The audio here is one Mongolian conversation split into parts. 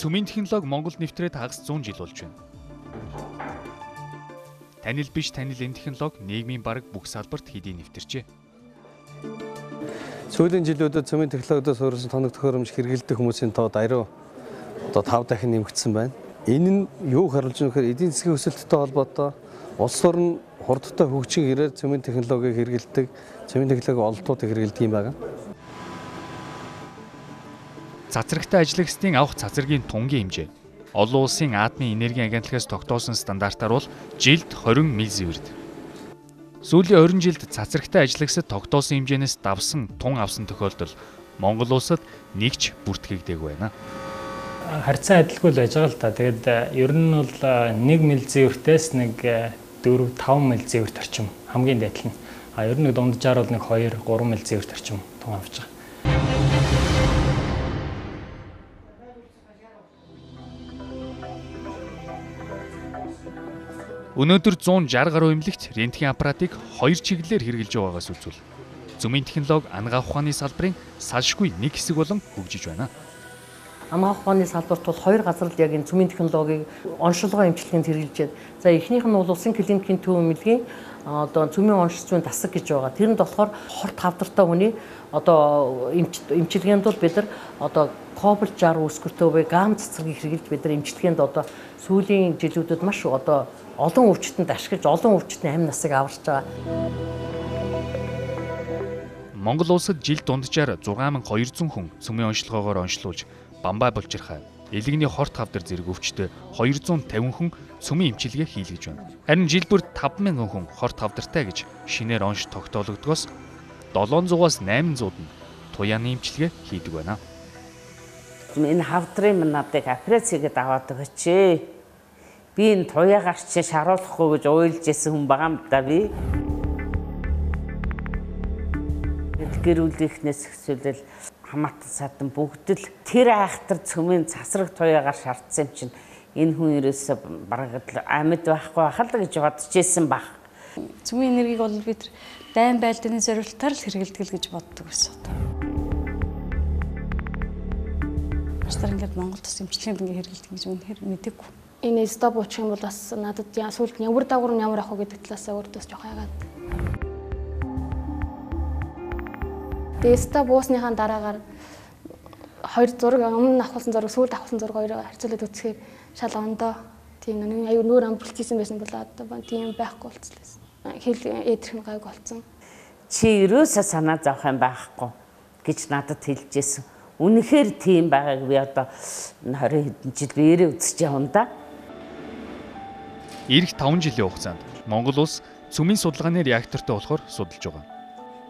цөмийн технологи Монголд нэвтрээд хагас 100 жил болж байна. Танил биш танил энэ технологи нийгмийн бараг бүх салбарт хэдийн нэвтэрчээ. Сүүлийн жилүүдэд цөмийн технологиудаас суурилсан тоног төхөөрөмж хэрэглэдэг хүмүүсийн тоо даруй 5 дахин нэмэгдсэн байна. Энэ нь юу харуулж байгаа вэ? Эдийн засгийн өсөлттэй холбоотой улс орн хурдтай хөгжих ирээр цөмийн технологиг хэрэглэдэг, цөмийн технологи ололтуудыг хэрэглэдэг юм байна. Цацрагтай ажлагчдын авах цацрагийн тунгийн хэмжээ олон улсын атомын энергийн агентлагаас тогтоосон стандартаар бол жилд 20 миллизиверт. Сүүлийн 20 жилд цацрагтай ажлагчдад тогтоосон хэмжээнээс давсан тун авсан тохиолдол Монгол улсад нэг ч бүртгэгдээгүй байна. Харьцан адилгүй л байж байгаа л та. Тэгээд ер нь бол 1 миллизивертээс нэг 4-5 миллизиверт орчим хамгийн дайдал нь. Ер нь дунджаар бол нэг 2-3 миллизиверт орчим тун авч байгаа. Өнөөдөр 160 гаруй эмнэлэгт рентген аппаратыг 2 чиглэлээр хэрэгжилж байгаагаас үзвэл цөмийн технологи ангаах ухааны салбарын салшгүй нэг хэсэг болон хөгжиж байна. Ангаах ухааны салбарт бол 2 газар л яг энэ цөмийн технологиг онцлогоо эмчилгээнд хэрэгжилж байна. За эхнийх нь бол улсын клиникийн төв эмнэлгийн одоо цөмийн онц зүйн тасаг гэж байгаа. Тэрэнд болохоор хорт хавдартай хүний одоо эмчилгээнд бол бид нар одоо Cobalt 60 үсгэртэй буй гам цэцэргийг хэрэгжилж бид нар эмчилгээнд одоо сүүлийн жилүүдэд маш одоо олон өвчтөнд ашиглаж олон өвчтний амь насыг аварч байгаа. Монгол улсад жил дунджаар 6200 хүн цөмийн онцлогоогоор онцлуулж бамбай булчирхай, элэгний хорт хавдар зэрэг өвчтөд 250 хүн цөмийн эмчилгээ хийлгэж байна. Харин жил бүр 5000 хүн хорт хавдартай гэж шинээр онц тогтоологдгоос 700-аас 800 нь туяаны эмчилгээ хийдэг байна. Энэ хавдрын надыг операцгээд аваад өгөөч. Би энэ туяагаар чи шаруулахгүй гэж уйлж исэн хүн байгаа юм да би. Гэр бүлийнхнээс хэсүүлэл хамаатан садан бүгд л тэр айхтар цөмийн цасраг туяагаар шаардсан юм чинь энэ хүн ерөөсө бараг амьд байхгүй байхал гэж бодож исэн баг. Цөмийн энергийг бол бид дайн байлдааны зорилтоор л хэрэгэлдэг л гэж боддог байсан. Аштай ингээд Монгол тус эмчилгээнд ингээд хэрэгэлдэг гэж үнэхээр мэдээгүй. Энэ стоп уучх юм бол бас надад сүүлд ямар дагавар нь ямар ах вэ гэдэг талаас өөртөөс жоох яагаад. Тэгээ стоп уусныхаа дараагаар 2 зураг өмнө авахсан зураг сүүлд авахсан зураг хоёроо харьцуулаад үзэхээр шал ондоо тийм нэг аюу нүүр амбулт хийсэн байсан бол одоо тийм байхгүй болчихлоо. Хэл эдрэх нь гайг болсон. Чи ерөөсөө санаа зовх юм байхгүй гэж надад хэлжсэн. Үнэхээр тийм байгааг би одоо 20 хэдэн жил биерээ үзэж явна да. Ирэх 5 жилийн хугацаанд Монгол улс цөмийн судалгааны реактортой болохоор судалж байгаа.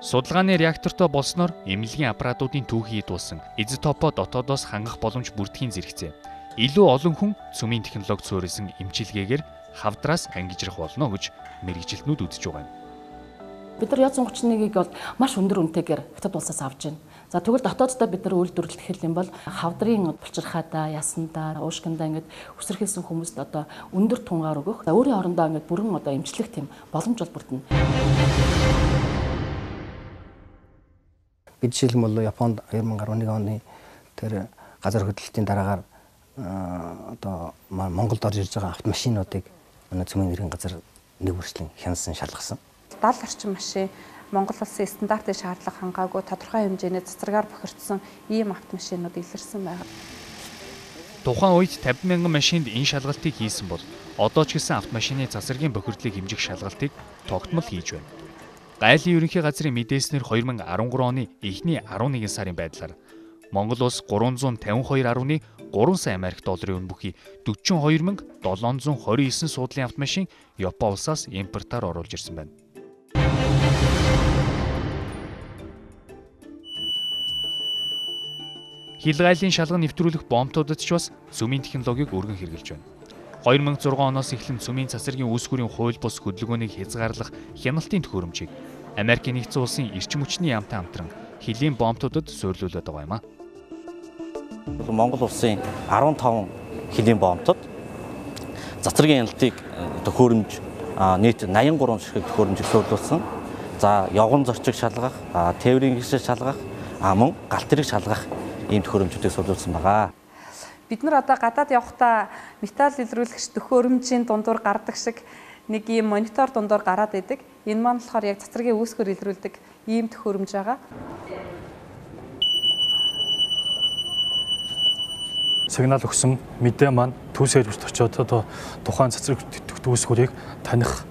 Судалгааны реактортой болсноор эмнэлгийн аппаратуудын түүхий дуусан изотопо дотоодоос хангах боломж бүрдэхийн зэрэгцээ. Илүү олон хүн цөмийн технологи суурилсан эмчилгээгээр хавдраас ангижрах болно гэж мэрэгжилтнүүд үзэж байгаа юм. Бид нар Ё131-ийг бол маш өндөр үнэтэйгээр хятад улсаас авж байна. За тэгвэл дотооддоо бид нар үйлдвэрлэх хэл юм бол хавдрын булчирхайдаа, ясандаа, уушгиндаа ингээд үсрэхэлсэн хүмүүст одоо өндөр тунгаар өгөх. Өөрийн орондоо ингээд бүрэн одоо эмчлэх тийм боломж бол бүрдэнэ. Бид жишээлбэл Японд 2011 оны тэр газар хөдлөлтийн дараагаар одоо Монголд орж ирж байгаа автомашинуудыг цөмийн нэрийн газар нэг бүрчлэн хянасан шалгасан. 70 орчим машин Монгол улсын стандартын шаардлага хангаагүй тодорхой хэмжээний цацрагаар бохирдсон ийм автомашинууд илэрсэн байна. Тухайн үед 50,000 машинд энэ шалгалтыг хийсэн бол одоо ч гэсэн автомашины цацрагийн бохирдлыг хэмжих шалгалтыг тогтмол хийж байна. Гайлын ерөнхий газрын мэдээснээр 2013 оны эхний 11 сарын байдлаар Монгол улс 352.3 сая Америк долларын үнэ бүхий 42,729 суудлын автомашин Япон улсаас импортоор оруулж ирсэн байна. Хилгайлын шалган нэвтрүүлэх бомбтуудад ч бас цөмийн технологиг өргөн хэрэгжилж байна. 2006 оноос эхлэн цөмийн цацрагийн үүсгүүрийн хууль бус хөдөлгөөнийг хязгаарлах хяналтын төхөөрөмжийг Америкийн нэгдсэн улсын эрчим хүчний яамтай хамтран хилийн бомбтуудад суйрлуулад байгаа юм а. Монгол улсын 15 хилийн бомбтод цацрагийн хяналтыг төхөөрөмж нийт 83 ширхэг төхөөрөмжийг суйрлуулсан. За явган зорчиг шалгах, тээврийн гişэл шалгах, мөн галт тэрэг шалгах ийм төхөөрөмжүүдийг суйрлуулсан байгаа. Бид нар одоо гадаад явахдаа металл илрүүлэгч төхөөрөмжийн дундуур гардаг шиг нэг ийм монитор дундуур гараад идэг. Энэ маань болохоор яг цацрагийн үүсгэр илрүүлдэг ийм төхөөрөмж байгаа. Сигнал өгсөн мэдээ маань төв серверт очиод одоо тухайн цацраг үүсгэрийг таних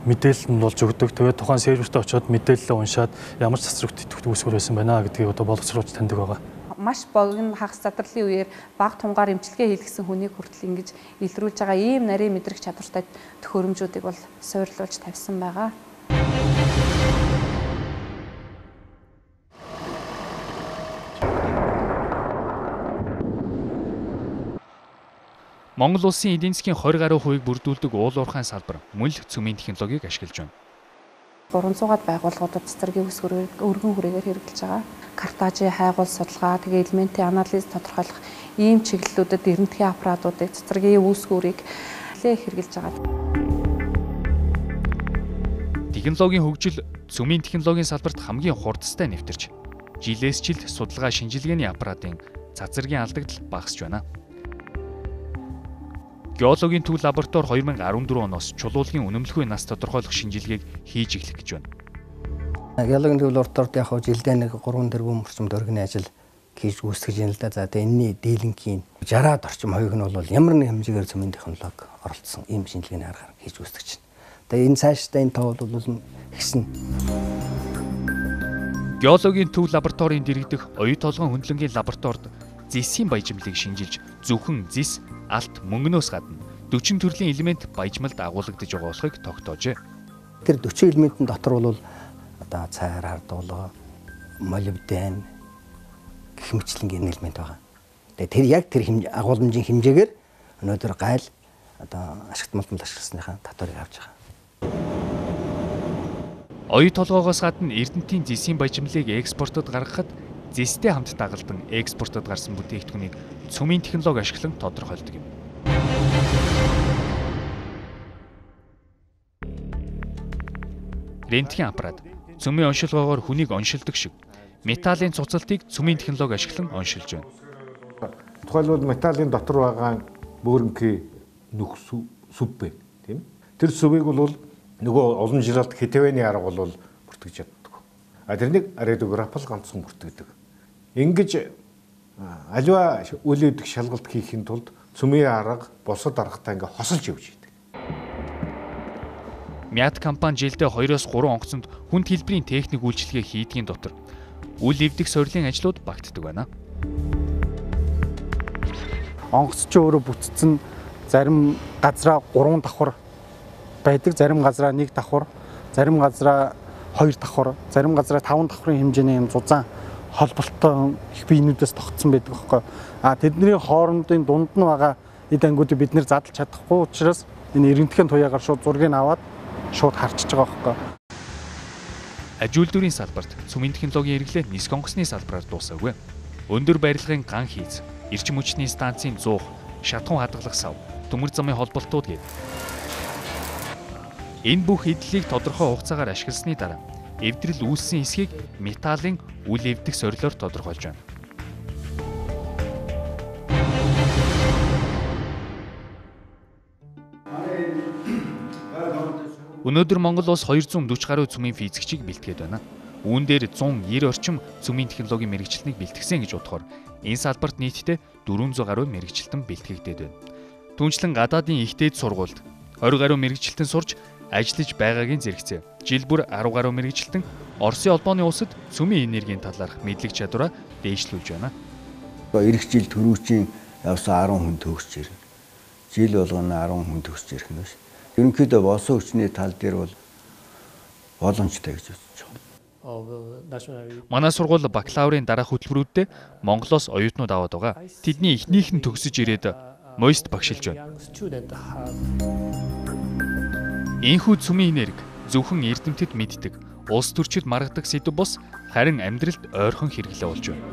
мэдээлэл нь болж өгдөг. Тэгээд тухайн серверт очиод мэдээлэлээ уншаад ямар цацраг үүсгэр байсан байна гэдгийг одоо боловсруулж таньдаг байгаа. Маш богино хагас задрлын үеэр бага тунгаар эмчилгээ хийлгэсэн хүнийг хүртэл ингэж илрүүлж байгаа ийм нарийн мэдрэг чадвартай төхөөрөмжүүдийг бол суйрлуулж тавьсан байгаа. Монгол улсын эдийн засгийн 20 гаруй хувийг бүрдүүлдэг уул уурхайн салбар мөн л цөмийн технологиг ашиглаж байна. 300-аад байгууллагуудад цацрагийн үүсгэрийг өргөн хүрээгээр хэрэглэж байгаа. Картажийн хайгуул судалгаа, тэгээ элементийн анализ тодорхойлох ийм чиглэлүүдэд эрдэмтгий аппаратуудыг цацрагийн үүсгэрийг хэрэглэж байгаа. Технологийн хөгжил цөмийн технологийн салбарт хамгийн хурдтай нэвтэрч, жилээс жил судалгаа шинжилгээний аппаратын цацрагийн алдагдал багасч байна. Геологийн төв лаборатори 2014 оноос чулуулгын үнэмлэхүйн нас тодорхойлох шинжилгээг хийж эхлэх гэж байна. Геологийн төв лабораторид яг жилдээ нэг 3 тэрбум орчим дөргөний ажил хийж үүсгэж байна л да. За тэгээ энэний дийлэнхийн 60-аад орчим хувийг нь бол ямар нэг хэмжээгээр цөмийн технологи оролцсон ийм шинжилгээний аргаар хийж үүсгэж байна. Тэгээ энэ цаашдаа энэ тоо бол ихсэн. Геологийн төв лабораторийн дэргэдэх оюу толгойн хөндлөнгийн лабораторид зэсийн баяжмлыг шинжилж зөвхөн зэс, алт, мөнгнөөс гадна 40 төрлийн элемент баяжмалд агуулгадж байгаа болохыг тогтоожээ. Тэр 40 элементийн дотор бол одоо цайр, хардуулга, молибден гэх мэтлэн элемент байгаа. Тэгээ тэр яг тэр агуулмжийн хэмжээгээр өнөөдөр гайл одоо ашигт мултмал ашигласныхаа татварыг авч байгаа. Оюу толгоогоос гадна Эрдэнэтийн зэсийн баяжмлыг экспортод гаргахад зэстэй хамт дагалдан экспортод гарсан бүтээгдэхүүнийг цөмийн технологи ашиглан тодорхойлдог юм. Рентген аппарат цөмийн оншилгоогоор хүнийг оншилдог шиг металлын цуцалтыг цөмийн технологи ашиглан оншилж байна. Тухайлбал металлын дотор байгаа бөөрөнхий нүх сүв бэ, тийм. Тэр сүвийг бол нөгөө олон жилд хэтвэний арга бол бүртгэж чаддаг. А тэрнийг радиограф ганцхан бүртгэдэг. Ингэж аливаа үйл явдал шалгалт хийхин тулд цөмийн арга бусад аргатай ингээ хосолж явж идэг. Мят компани жилдээ 2-3 онгоцонд хүнд хэлбэрийн техник үйлчилгээ хийдгийн дотор үйл эвдэх сорилын ажлууд багтдаг байна. Онгоц ч өөрөө бүтцэн зарим газраа 3 давхар байдаг, зарим газраа 1 давхар, зарим газраа 2 давхар, зарим газраа 5 давхрын хэмжээний юм зузаан холболттой их биенүүдээс тогтсон байдаг байхгүй. А тэдний хоорондын дунд нь байгаа эд ангиудыг бид нэр задлж чадахгүй учраас энэ эрдэнэтгийн туяагаар шууд зургийг аваад шууд харчиж байгаа байхгүй. Аж үйлдвэрийн салбарт цөмийн технологийн хэрэглээ нисэх онгоцны салбараар дуусаагүй. Өндөр барилгын ган хийц, эрчим хүчний станцын зуух, шатхуун хадгалах сав, төмөр замын холболтууд гээд энэ бүх эдлийг тодорхой хугацаагаар ашигласны дараа эвдрэл үүссэн эсхийг металлын үл эвдэх сорилоор тодорхойлж байна. Өнөөдөр Монгол улс 240 гаруй цөмийн физикчийг бэлтгээд байна. Үүн дээр 190 орчим цөмийн технологийн мэрэгчлэлтнийг бэлтгэсэн гэж бодохоор энэ салбарт нийтдээ 400 гаруй мэрэгчлэлтэн бэлтгэгдээд байна. Түүнчлэн гадаадын ихтэйд сургуульд 20 гаруй мэрэгчлэлтэн сурч ажиллаж байгаагийн зэрэгцээ. Жил бүр 10 гаруй мэрэгчлэлтэн Оросын холбооны улсад цөмийн энергийн талаарх мэдлэг чадвараа дээшлүүлж байна. Ирэх жил төрүүчийн явсан 10 хүн төгсөж ирнэ. Жил болгоно 10 хүн төгсөж ирэх нь биш. Ерөнхийдөө болсон хүчний тал дээр бол боломжтой гэж үзэж байгаа. Манай сургууль бакалаврын дараах хөтөлбөрүүддээ Монголоос оюутнууд аваад байгаа. Тэдний эхнийх нь төгсөж ирээд мост багшилж байна. Энэхүү цөмийн энерги зөвхөн эрдэмтэд мэддэг, улс төрчид маргадаг сэдв бус харин амьдралд ойрхон хэрэглээ болж байна.